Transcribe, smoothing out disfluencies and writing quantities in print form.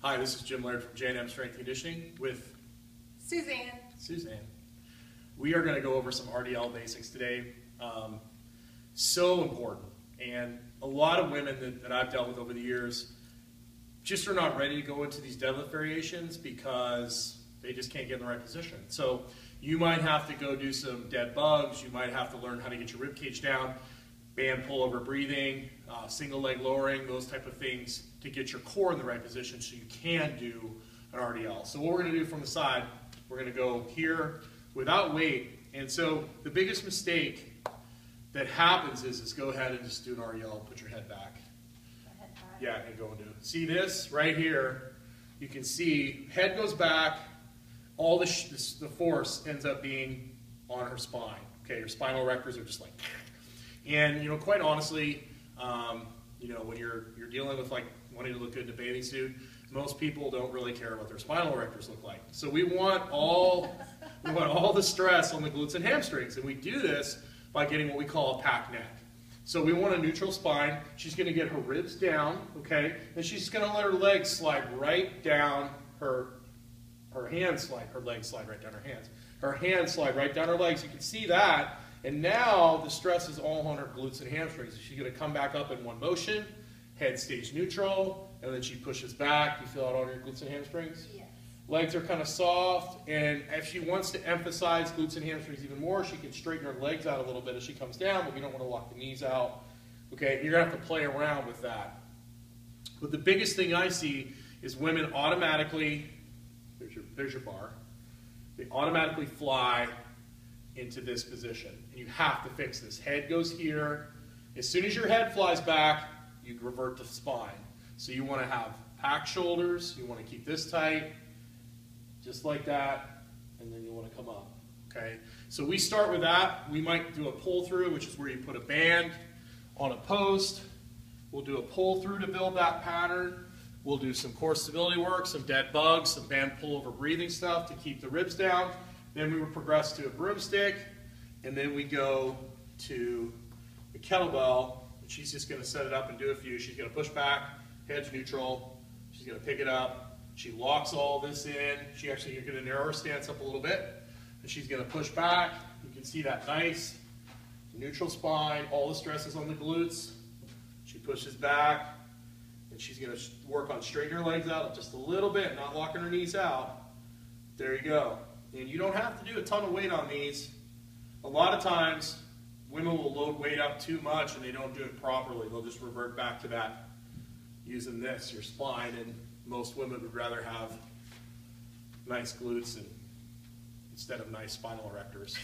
Hi, this is Jim Laird from J&M Strength and Conditioning with Suzanne. We are going to go over some RDL basics today. So important. And a lot of women that I've dealt with over the years just are not ready to go into these deadlift variations because they just can't get in the right position. So you might have to go do some dead bugs. You might have to learn how to get your rib cage down, band pullover breathing, single leg lowering, those type of things to get your core in the right position so you can do an RDL. So what we're going to do from the side, we're going to go here without weight. And so the biggest mistake that happens is go ahead and just do an RDL, put your head back. Yeah, and go and do it. See this right here, you can see head goes back, all the force ends up being on her spine. Okay, your spinal erectors are just like, and you know, quite honestly, you know, when you're dealing with like wanting to look good in a bathing suit, most people don't really care what their spinal erectors look like. So we want all the stress on the glutes and hamstrings, and we do this by getting what we call a packed neck. So we want a neutral spine. She's going to get her ribs down, okay, and she's going to let her legs slide right down her hands slide, her legs slide right down her hands. Her hands slide right down her legs. You can see that. And now the stress is all on her glutes and hamstrings. She's going to come back up in one motion, head stays neutral, and then she pushes back. You feel it on your glutes and hamstrings? Yes. Legs are kind of soft, and if she wants to emphasize glutes and hamstrings even more, she can straighten her legs out a little bit as she comes down, but we don't want to lock the knees out. Okay, you're going to have to play around with that. But the biggest thing I see is women automatically, there's your bar, they automatically fly into this position. And you have to fix this. Head goes here. As soon as your head flies back, you revert to spine. So you want to have packed shoulders. You want to keep this tight, just like that, and then you want to come up. Okay. So we start with that. We might do a pull through, which is where you put a band on a post. We'll do a pull through to build that pattern. We'll do some core stability work, some dead bugs, some band pullover breathing stuff to keep the ribs down. Then we will progress to a broomstick, and then we go to the kettlebell. She's just going to set it up and do a few. She's going to push back, head's neutral. She's going to pick it up. She locks all this in. You're going to narrow her stance up a little bit, and she's going to push back. You can see that nice neutral spine. All the stress is on the glutes. She pushes back, and she's going to work on straightening her legs out just a little bit, not locking her knees out. There you go. And you don't have to do a ton of weight on these. A lot of times, women will load weight up too much and they don't do it properly. They'll just revert back to that using this, your spine, and most women would rather have nice glutes instead of nice spinal erectors.